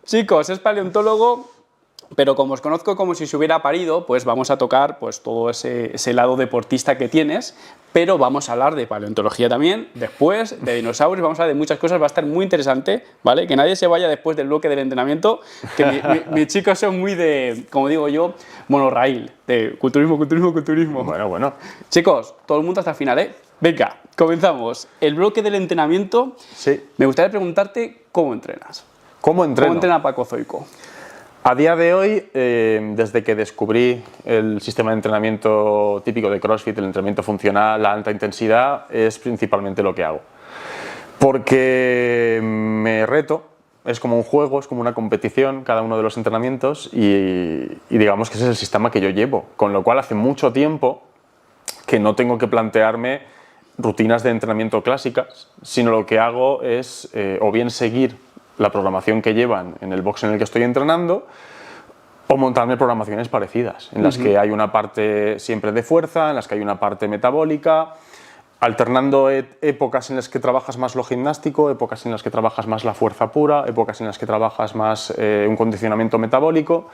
Chicos, es paleontólogo, pero como os conozco como si se hubiera parido, pues vamos a tocar pues, todo ese lado deportista que tienes, pero vamos a hablar de paleontología también, después de dinosaurios, vamos a hablar de muchas cosas, va a estar muy interesante, ¿vale? Que nadie se vaya después del bloque del entrenamiento, que mis chicos son muy de, como digo yo, monorraíl, de culturismo, culturismo, culturismo. Bueno. Chicos, todo el mundo hasta el final, ¿eh? Venga, comenzamos. El bloque del entrenamiento, Sí. me gustaría preguntarte cómo entrenas. ¿Cómo entreno? ¿Cómo entrena Paco Zoico? A día de hoy, desde que descubrí el sistema de entrenamiento típico de CrossFit, el entrenamiento funcional, la alta intensidad, es principalmente lo que hago. Porque me reto, es como un juego, es como una competición, cada uno de los entrenamientos, y digamos que ese es el sistema que yo llevo. Con lo cual, hace mucho tiempo que no tengo que plantearme rutinas de entrenamiento clásicas, sino lo que hago es o bien seguir la programación que llevan en el box en el que estoy entrenando, o montarme programaciones parecidas, en las que hay una parte siempre de fuerza, en las que hay una parte metabólica, alternando épocas en las que trabajas más lo gimnástico, épocas en las que trabajas más la fuerza pura, épocas en las que trabajas más un condicionamiento metabólico,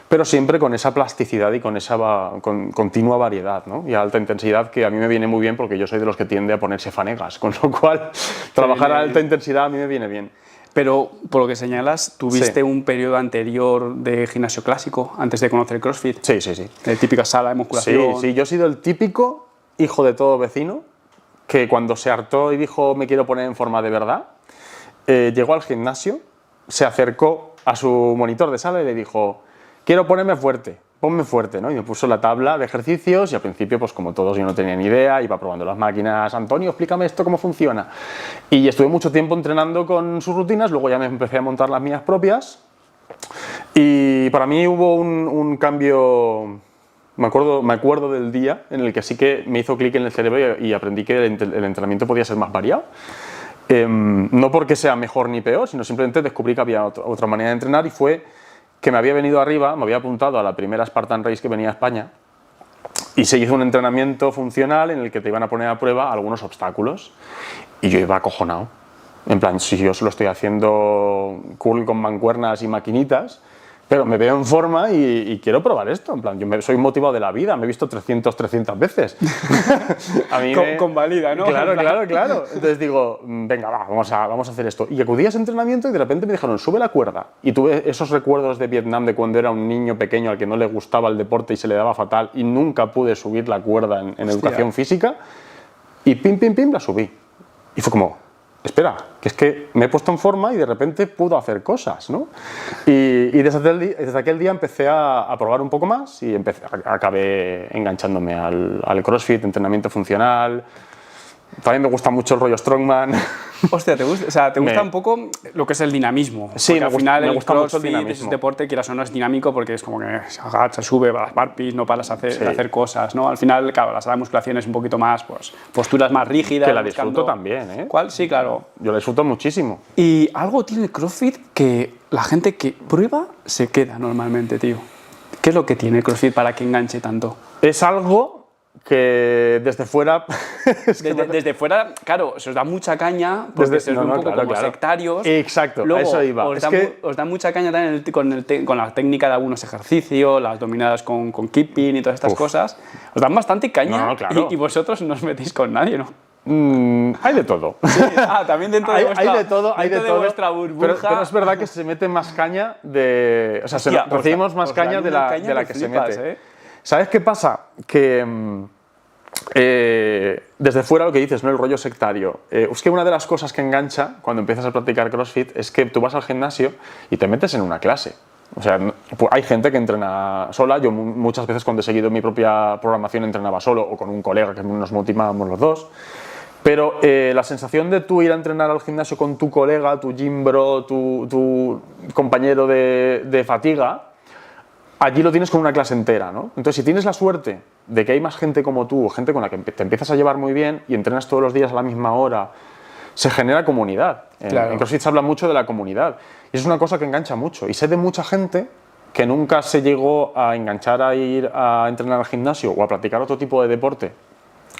pero siempre con esa plasticidad y con esa continua variedad, ¿no? Y a alta intensidad, que a mí me viene muy bien porque yo soy de los que tiende a ponerse fanegas, con lo cual trabajar a alta intensidad a mí me viene bien. Pero, por lo que señalas, ¿tuviste un periodo anterior de gimnasio clásico antes de conocer CrossFit? Sí. De típica sala de musculación. Sí, yo he sido el típico hijo de todo vecino que cuando se hartó y dijo me quiero poner en forma de verdad, llegó al gimnasio, se acercó a su monitor de sala y le dijo quiero ponerme fuerte, ponme fuerte, ¿no? Y me puso la tabla de ejercicios y al principio, pues como todos, yo no tenía ni idea, iba probando las máquinas, Antonio, explícame esto, cómo funciona. Y estuve mucho tiempo entrenando con sus rutinas, luego ya me empecé a montar las mías propias y para mí hubo un cambio, me acuerdo del día en el que sí que me hizo clic en el cerebro y aprendí que el entrenamiento podía ser más variado. No porque sea mejor ni peor, sino simplemente descubrí que había otra manera de entrenar y fue que me había venido arriba, me había apuntado a la primera Spartan Race que venía a España y se hizo un entrenamiento funcional en el que te iban a poner a prueba algunos obstáculos y yo iba acojonado. En plan, si yo solo estoy haciendo curl con mancuernas y maquinitas, pero me veo en forma y quiero probar esto. En plan, yo soy motivado de la vida, me he visto 300 veces. A mí Convalida, ¿no? Claro. Entonces digo, venga, vamos a hacer esto. Y acudí a ese entrenamiento y de repente me dijeron, sube la cuerda. Y tuve esos recuerdos de Vietnam de cuando era un niño pequeño al que no le gustaba el deporte y se le daba fatal y nunca pude subir la cuerda en educación física. Y pim, la subí. Y fue como, espera, que es que me he puesto en forma y de repente puedo hacer cosas, ¿no? Y desde aquel día empecé a probar un poco más y acabé enganchándome al CrossFit, entrenamiento funcional. También me gusta mucho el rollo Strongman. Hostia, ¿te gusta? O sea, ¿te gusta un poco lo que es el dinamismo? Sí, porque al final me gusta mucho el CrossFit dinamismo. es un deporte, quieras o no, es dinámico porque es como que se agacha, sube, va a las burpees, no paras de hacer cosas, ¿no? Al final, claro, la sala de musculación es un poquito más, pues, posturas más rígidas. Que la disfruto también, ¿eh? ¿Cuál? Sí, claro. Yo la disfruto muchísimo. Y algo tiene el CrossFit que la gente que prueba se queda normalmente, tío. ¿Qué es lo que tiene el CrossFit para que enganche tanto? Es algo que desde fuera... Desde fuera, claro, se os da mucha caña porque se os ve un poco como sectarios. Exacto, luego, a eso iba. Os da mucha caña también con la técnica de algunos ejercicios, las dominadas con keeping y todas estas cosas. Os dan bastante caña y vosotros no os metéis con nadie, ¿no? Hay de todo. Sí, también dentro de vuestra burbuja. Pero es verdad que se mete más caña de... O sea, recibimos más caña de la que se mete. ¿Sabes qué pasa? Que desde fuera lo que dices, ¿no? El rollo sectario. Es que una de las cosas que engancha cuando empiezas a practicar CrossFit es que tú vas al gimnasio y te metes en una clase. O sea, hay gente que entrena sola. Yo muchas veces cuando he seguido mi propia programación entrenaba solo o con un colega que nos motivábamos los dos. Pero la sensación de tú ir a entrenar al gimnasio con tu colega, tu gym bro, tu compañero de fatiga, allí lo tienes con una clase entera, ¿no? Entonces, si tienes la suerte de que hay más gente como tú, gente con la que te empiezas a llevar muy bien y entrenas todos los días a la misma hora, se genera comunidad. Claro. En CrossFit se habla mucho de la comunidad y es una cosa que engancha mucho. Y sé de mucha gente que nunca se llegó a enganchar a ir a entrenar al gimnasio o a practicar otro tipo de deporte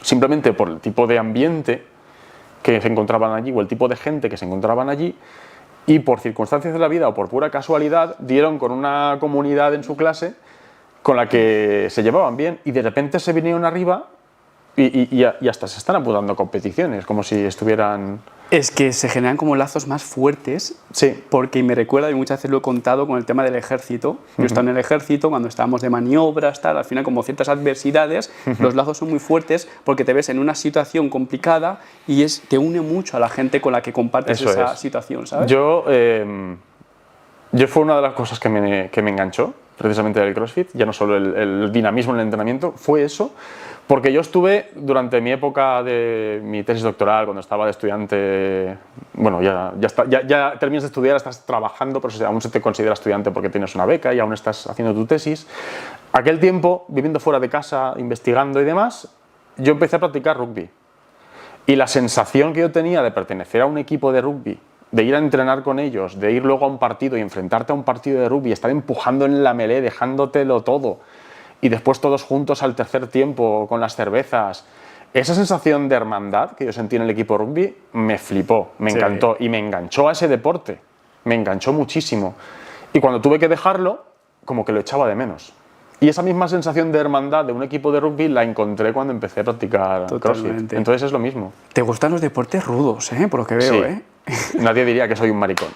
simplemente por el tipo de ambiente que se encontraban allí o el tipo de gente que se encontraban allí y por circunstancias de la vida o por pura casualidad dieron con una comunidad en su clase con la que se llevaban bien y de repente se vinieron arriba y hasta se están apuntando competiciones, como si estuvieran... Es que se generan como lazos más fuertes, Sí. porque me recuerda, y muchas veces lo he contado con el tema del ejército. Yo estaba en el ejército, cuando estábamos de maniobras, tal, al final como ciertas adversidades, los lazos son muy fuertes porque te ves en una situación complicada y te une mucho a la gente con la que compartes Eso esa es. situación, ¿sabes? Yo fue una de las cosas que me enganchó precisamente del CrossFit, ya no solo el dinamismo en el entrenamiento, fue eso, porque yo estuve durante mi época de mi tesis doctoral, cuando estaba de estudiante, bueno, ya terminas de estudiar, estás trabajando, pero aún se te considera estudiante porque tienes una beca y aún estás haciendo tu tesis. Aquel tiempo, viviendo fuera de casa, investigando y demás, yo empecé a practicar rugby. Y la sensación que yo tenía de pertenecer a un equipo de rugby, de ir a entrenar con ellos, de ir luego a un partido y enfrentarte a un partido de rugby, estar empujando en la melee, dejándotelo todo, y después todos juntos al tercer tiempo con las cervezas, esa sensación de hermandad que yo sentí en el equipo de rugby me flipó, me encantó y me enganchó a ese deporte, me enganchó muchísimo. Y cuando tuve que dejarlo, como que lo echaba de menos. Y esa misma sensación de hermandad de un equipo de rugby la encontré cuando empecé a practicar CrossFit. Entonces es lo mismo. Te gustan los deportes rudos, por lo que veo, Sí. Nadie diría que soy un maricón.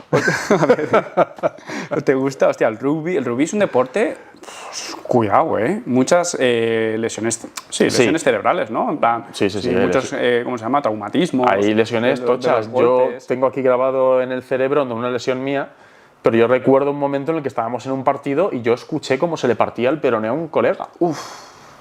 ¿Te gusta? Hostia, el rugby es un deporte, cuidado, muchas lesiones, lesiones cerebrales, ¿no? En plan, Sí. muchos, ¿cómo se llama? Traumatismos. Hay lesiones de los tochas. Yo golpes. tengo aquí grabado en el cerebro una lesión mía, pero yo recuerdo un momento en el que estábamos en un partido y yo escuché cómo se le partía el peroné a un colega.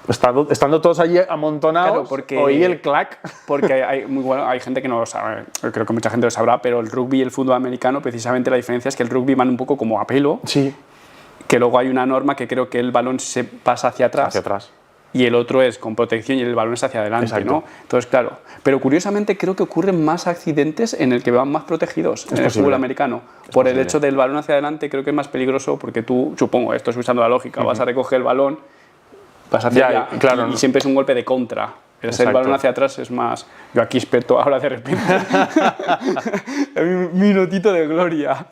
Estando todos allí amontonados, Claro, porque oí el clac. Porque hay gente que no lo sabe, creo que mucha gente lo sabrá, pero el rugby y el fútbol americano, precisamente la diferencia es que el rugby van un poco como a pelo, Sí, que luego hay una norma que creo que el balón se pasa hacia atrás. hacia atrás. Y el otro es con protección y el balón es hacia adelante, Exacto. ¿no? Entonces, claro. Pero curiosamente creo que ocurren más accidentes en el que van más protegidos, en el fútbol americano. Por el hecho del balón hacia adelante creo que es más peligroso porque tú, supongo, esto es usando la lógica, vas a recoger el balón, vas hacia allá claro, y siempre es un golpe de contra. El balón hacia atrás es más... Yo aquí experto ahora de repente. Un minutito de gloria.